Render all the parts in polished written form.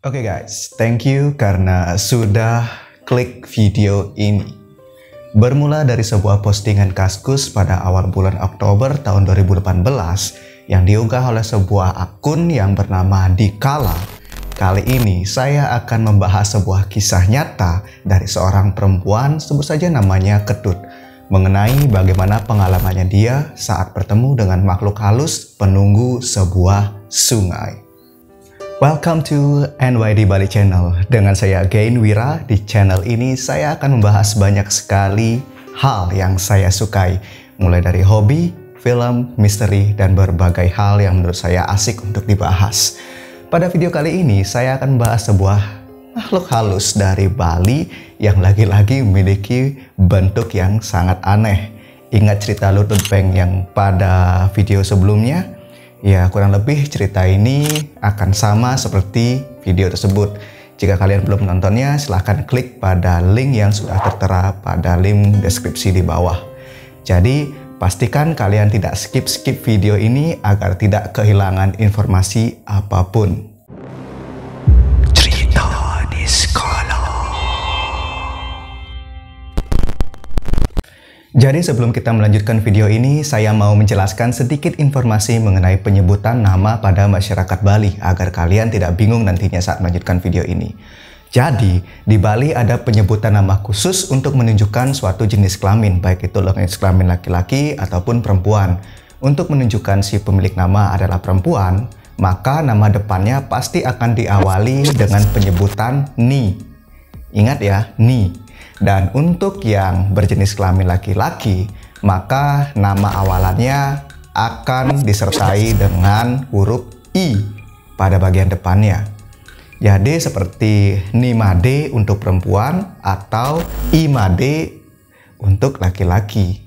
Oke guys, thank you karena sudah klik video ini. Bermula dari sebuah postingan Kaskus pada awal bulan Oktober tahun 2018 yang diunggah oleh sebuah akun yang bernama Dikala. Kali ini saya akan membahas sebuah kisah nyata dari seorang perempuan, sebut saja namanya Ketut, mengenai bagaimana pengalamannya dia saat bertemu dengan makhluk halus penunggu sebuah sungai. Welcome to NYD Bali Channel. Dengan saya Gain Wira. Di channel ini saya akan membahas banyak sekali hal yang saya sukai, mulai dari hobi, film, misteri, dan berbagai hal yang menurut saya asik untuk dibahas. Pada video kali ini saya akan membahas sebuah makhluk halus dari Bali yang lagi-lagi memiliki bentuk yang sangat aneh. Ingat cerita Lutut Peng yang pada video sebelumnya? Ya, kurang lebih cerita ini akan sama seperti video tersebut. Jika kalian belum menontonnya, silahkan klik pada link yang sudah tertera pada link deskripsi di bawah. Jadi, pastikan kalian tidak skip video ini agar tidak kehilangan informasi apapun. Cerita di Skala. Jadi sebelum kita melanjutkan video ini, saya mau menjelaskan sedikit informasi mengenai penyebutan nama pada masyarakat Bali agar kalian tidak bingung nantinya saat melanjutkan video ini. Jadi, di Bali ada penyebutan nama khusus untuk menunjukkan suatu jenis kelamin, baik itu jenis kelamin laki-laki ataupun perempuan. Untuk menunjukkan si pemilik nama adalah perempuan, maka nama depannya pasti akan diawali dengan penyebutan ni. Ingat ya, ni. Dan untuk yang berjenis kelamin laki-laki, maka nama awalannya akan disertai dengan huruf I pada bagian depannya. Jadi seperti Nimade untuk perempuan atau Imade untuk laki-laki.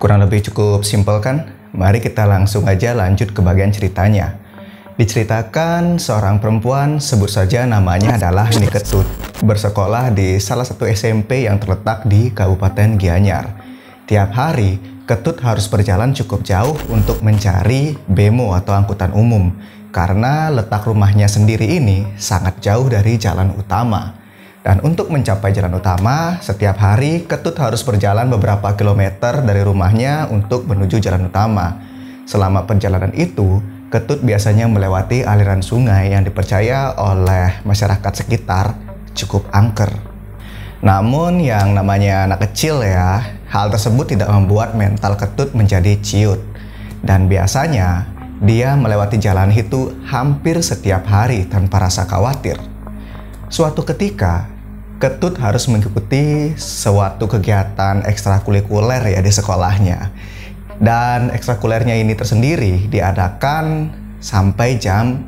Kurang lebih cukup simpel kan? Mari kita langsung aja lanjut ke bagian ceritanya. Diceritakan seorang perempuan, sebut saja namanya adalah Ni Ketut, bersekolah di salah satu SMP yang terletak di Kabupaten Gianyar. Tiap hari, Ketut harus berjalan cukup jauh untuk mencari bemo atau angkutan umum, karena letak rumahnya sendiri ini sangat jauh dari jalan utama. Dan untuk mencapai jalan utama, setiap hari Ketut harus berjalan beberapa kilometer dari rumahnya untuk menuju jalan utama. Selama perjalanan itu, Ketut biasanya melewati aliran sungai yang dipercaya oleh masyarakat sekitar cukup angker. Namun yang namanya anak kecil ya, hal tersebut tidak membuat mental Ketut menjadi ciut. Dan biasanya dia melewati jalan itu hampir setiap hari tanpa rasa khawatir. Suatu ketika, Ketut harus mengikuti suatu kegiatan ekstrakurikuler ya di sekolahnya. Dan ekstrakurikulernya ini tersendiri diadakan sampai jam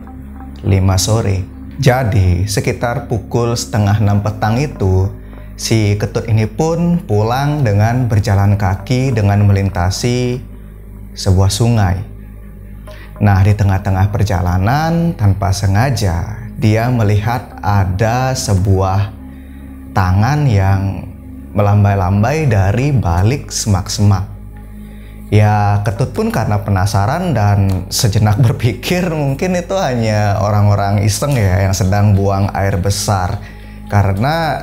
5 sore. Jadi sekitar pukul 5:30 petang itu, si Ketut ini pun pulang dengan berjalan kaki dengan melintasi sebuah sungai. Nah, di tengah-tengah perjalanan tanpa sengaja dia melihat ada sebuah tangan yang melambai-lambai dari balik semak-semak. Ya, Ketut pun karena penasaran dan sejenak berpikir mungkin itu hanya orang-orang iseng ya yang sedang buang air besar. Karena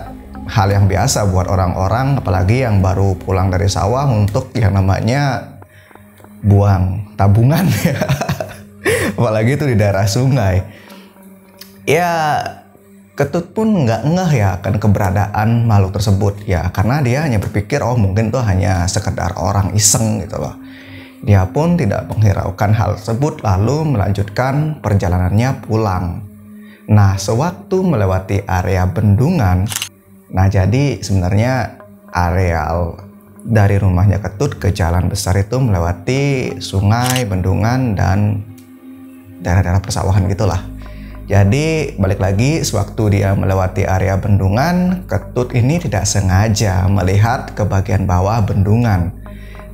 hal yang biasa buat orang-orang, apalagi yang baru pulang dari sawah untuk yang namanya buang tabungan ya. Apalagi itu di daerah sungai. Ya, Ketut pun nggak ngeh ya akan keberadaan makhluk tersebut ya, karena dia hanya berpikir oh mungkin itu hanya sekedar orang iseng gitu loh. Dia pun tidak menghiraukan hal tersebut lalu melanjutkan perjalanannya pulang. Nah, sewaktu melewati area bendungan, nah jadi sebenarnya areal dari rumahnya Ketut ke jalan besar itu melewati sungai, bendungan, dan daerah-daerah persawahan gitulah. Jadi balik lagi, sewaktu dia melewati area bendungan, Ketut ini tidak sengaja melihat ke bagian bawah bendungan.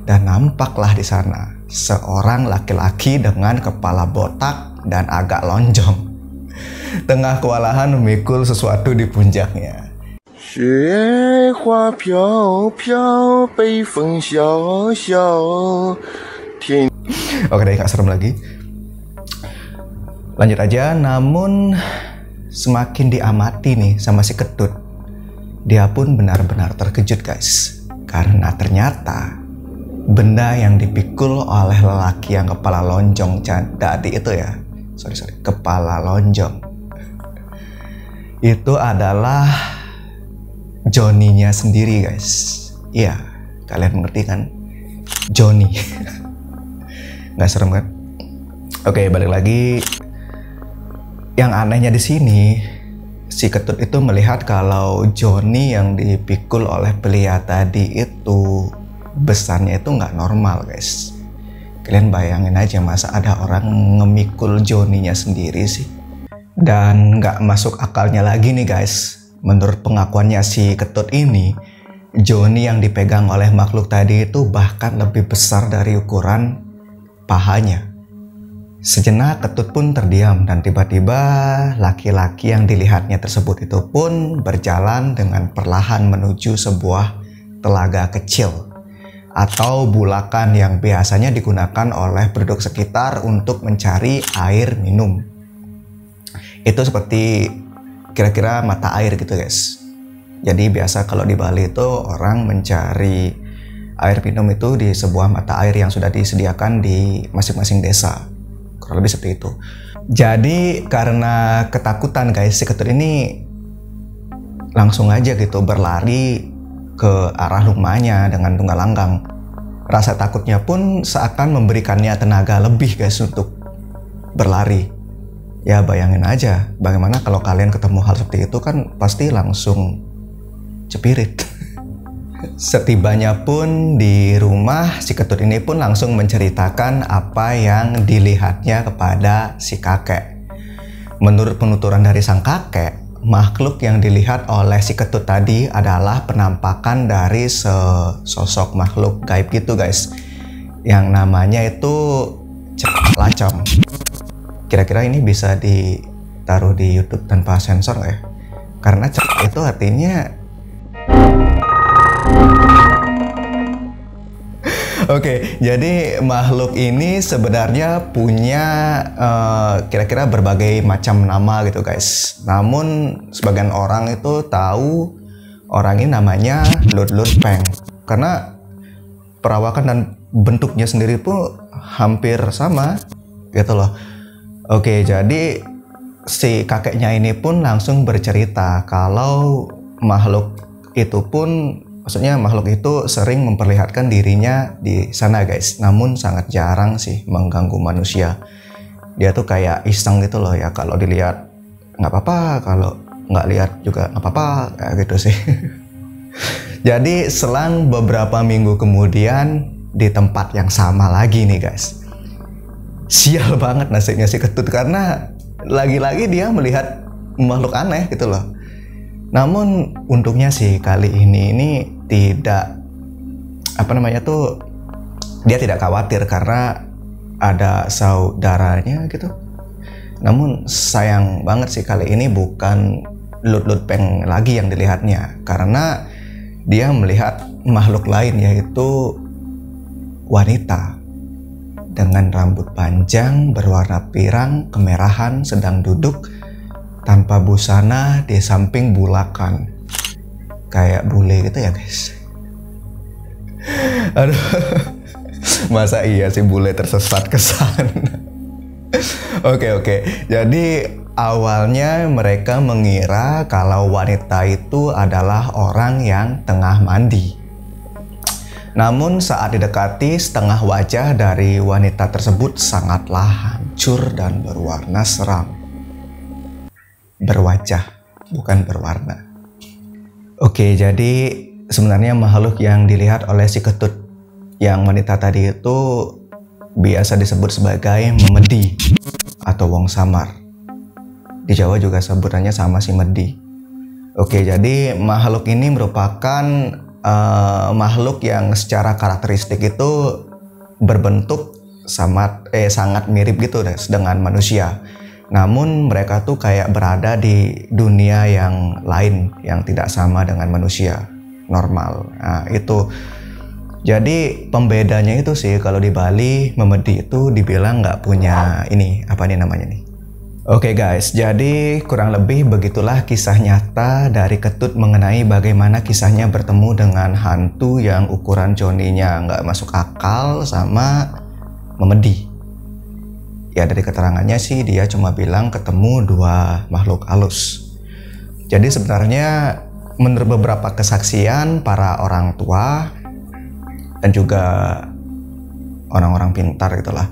Dan nampaklah di sana seorang laki-laki dengan kepala botak dan agak lonjong. Tengah kewalahan memikul sesuatu di punjaknya. 雪花飘飘，北风萧萧，天。 Oke deh, gak serem lagi. Lanjut aja, namun semakin diamati nih sama si Ketut, dia pun benar-benar terkejut guys. Karena ternyata benda yang dipikul oleh lelaki yang kepala lonjong tadi itu ya, kepala lonjong, itu adalah Johnny-nya sendiri guys. Iya, kalian mengerti kan? Johnny. Nggak serem kan? Oke, balik lagi. Yang anehnya di sini, si Ketut itu melihat kalau Johnny yang dipikul oleh pria tadi itu besarnya itu nggak normal guys. Kalian bayangin aja, masa ada orang ngemikul Johnny-nya sendiri sih? Dan nggak masuk akalnya lagi nih guys. Menurut pengakuannya si Ketut ini, Johnny yang dipegang oleh makhluk tadi itu bahkan lebih besar dari ukuran pahanya. Sejenak Ketut pun terdiam dan tiba-tiba laki-laki yang dilihatnya tersebut itu pun berjalan dengan perlahan menuju sebuah telaga kecil atau bulakan yang biasanya digunakan oleh penduduk sekitar untuk mencari air minum. Itu seperti kira-kira mata air gitu guys. Jadi biasa kalau di Bali itu orang mencari air minum itu di sebuah mata air yang sudah disediakan di masing-masing desa. Kurang lebih seperti itu. Jadi karena ketakutan guys, si Ketut ini langsung aja gitu berlari ke arah rumahnya dengan tunggal langgang. Rasa takutnya pun seakan memberikannya tenaga lebih guys untuk berlari. Ya bayangin aja, bagaimana kalau kalian ketemu hal seperti itu kan pasti langsung cepirit. Setibanya pun di rumah, si Ketut ini pun langsung menceritakan apa yang dilihatnya kepada si kakek. Menurut penuturan dari sang kakek, makhluk yang dilihat oleh si Ketut tadi adalah penampakan dari sosok makhluk gaib gitu guys. Yang namanya itu lacong. Kira-kira ini bisa ditaruh di YouTube tanpa sensor ya? Karena itu artinya Oke, jadi makhluk ini sebenarnya punya kira-kira berbagai macam nama gitu guys. Namun sebagian orang itu tahu orang ini namanya Lut Peng karena perawakan dan bentuknya sendiri pun hampir sama gitu loh. Oke, jadi si kakeknya ini pun langsung bercerita kalau makhluk itu pun, maksudnya makhluk itu sering memperlihatkan dirinya di sana guys, namun sangat jarang sih mengganggu manusia. Dia tuh kayak iseng gitu loh ya, kalau dilihat nggak apa-apa, kalau nggak lihat juga nggak apa-apa, kayak gitu sih. Jadi selang beberapa minggu kemudian di tempat yang sama lagi nih guys, sial banget nasibnya si Ketut karena lagi-lagi dia melihat makhluk aneh gitu loh. Namun untungnya sih kali ini tidak dia tidak khawatir karena ada saudaranya gitu. Namun sayang banget sih kali ini bukan Lut Peng lagi yang dilihatnya, karena dia melihat makhluk lain, yaitu wanita dengan rambut panjang berwarna pirang kemerahan sedang duduk tanpa busana di samping bulakan. Kayak bule gitu ya guys. Aduh, masa iya sih bule tersesat ke sana. Oke. Jadi awalnya mereka mengira kalau wanita itu adalah orang yang tengah mandi. Namun saat didekati, setengah wajah dari wanita tersebut sangatlah hancur dan berwarna seram. Berwajah, bukan berwarna. Oke, jadi sebenarnya makhluk yang dilihat oleh si Ketut yang wanita tadi itu biasa disebut sebagai Medi atau Wong Samar. Di Jawa juga sebutannya sama si Medi. Oke, jadi makhluk ini merupakan makhluk yang secara karakteristik itu berbentuk sangat mirip gitu dengan manusia. Namun mereka tuh kayak berada di dunia yang lain yang tidak sama dengan manusia normal. Nah, itu. Jadi pembedanya itu sih kalau di Bali, Memedi itu dibilang nggak punya Oke guys, jadi kurang lebih begitulah kisah nyata dari Ketut mengenai bagaimana kisahnya bertemu dengan hantu yang ukuran Johnny-nya nggak masuk akal sama memedih. Ya dari keterangannya sih dia cuma bilang ketemu dua makhluk halus. Jadi sebenarnya menurut beberapa kesaksian para orang tua dan juga orang-orang pintar gitulah,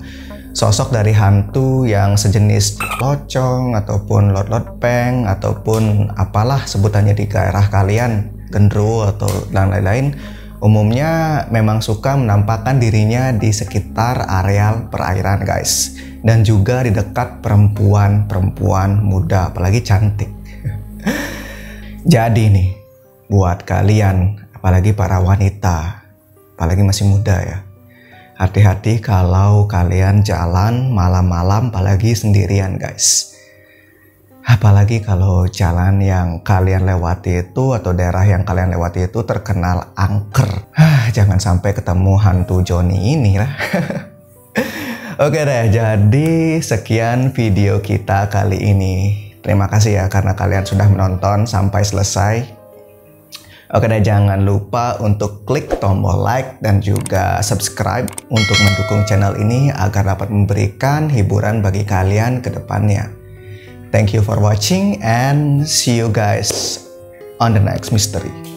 sosok dari hantu yang sejenis pocong ataupun lot-lot peng ataupun apalah sebutannya di daerah kalian, gendro atau dan lain-lain, umumnya memang suka menampakkan dirinya di sekitar areal perairan guys, dan juga di dekat perempuan-perempuan muda apalagi cantik. Jadi nih buat kalian apalagi para wanita apalagi masih muda ya, hati-hati kalau kalian jalan malam-malam apalagi sendirian guys. Apalagi kalau jalan yang kalian lewati itu atau daerah yang kalian lewati itu terkenal angker. Jangan sampai ketemu hantu Johnny ini lah. Oke deh, jadi sekian video kita kali ini. Terima kasih ya karena kalian sudah menonton sampai selesai. Oke deh, jangan lupa untuk klik tombol like dan juga subscribe untuk mendukung channel ini agar dapat memberikan hiburan bagi kalian ke depannya. Thank you for watching and see you guys on the next mystery.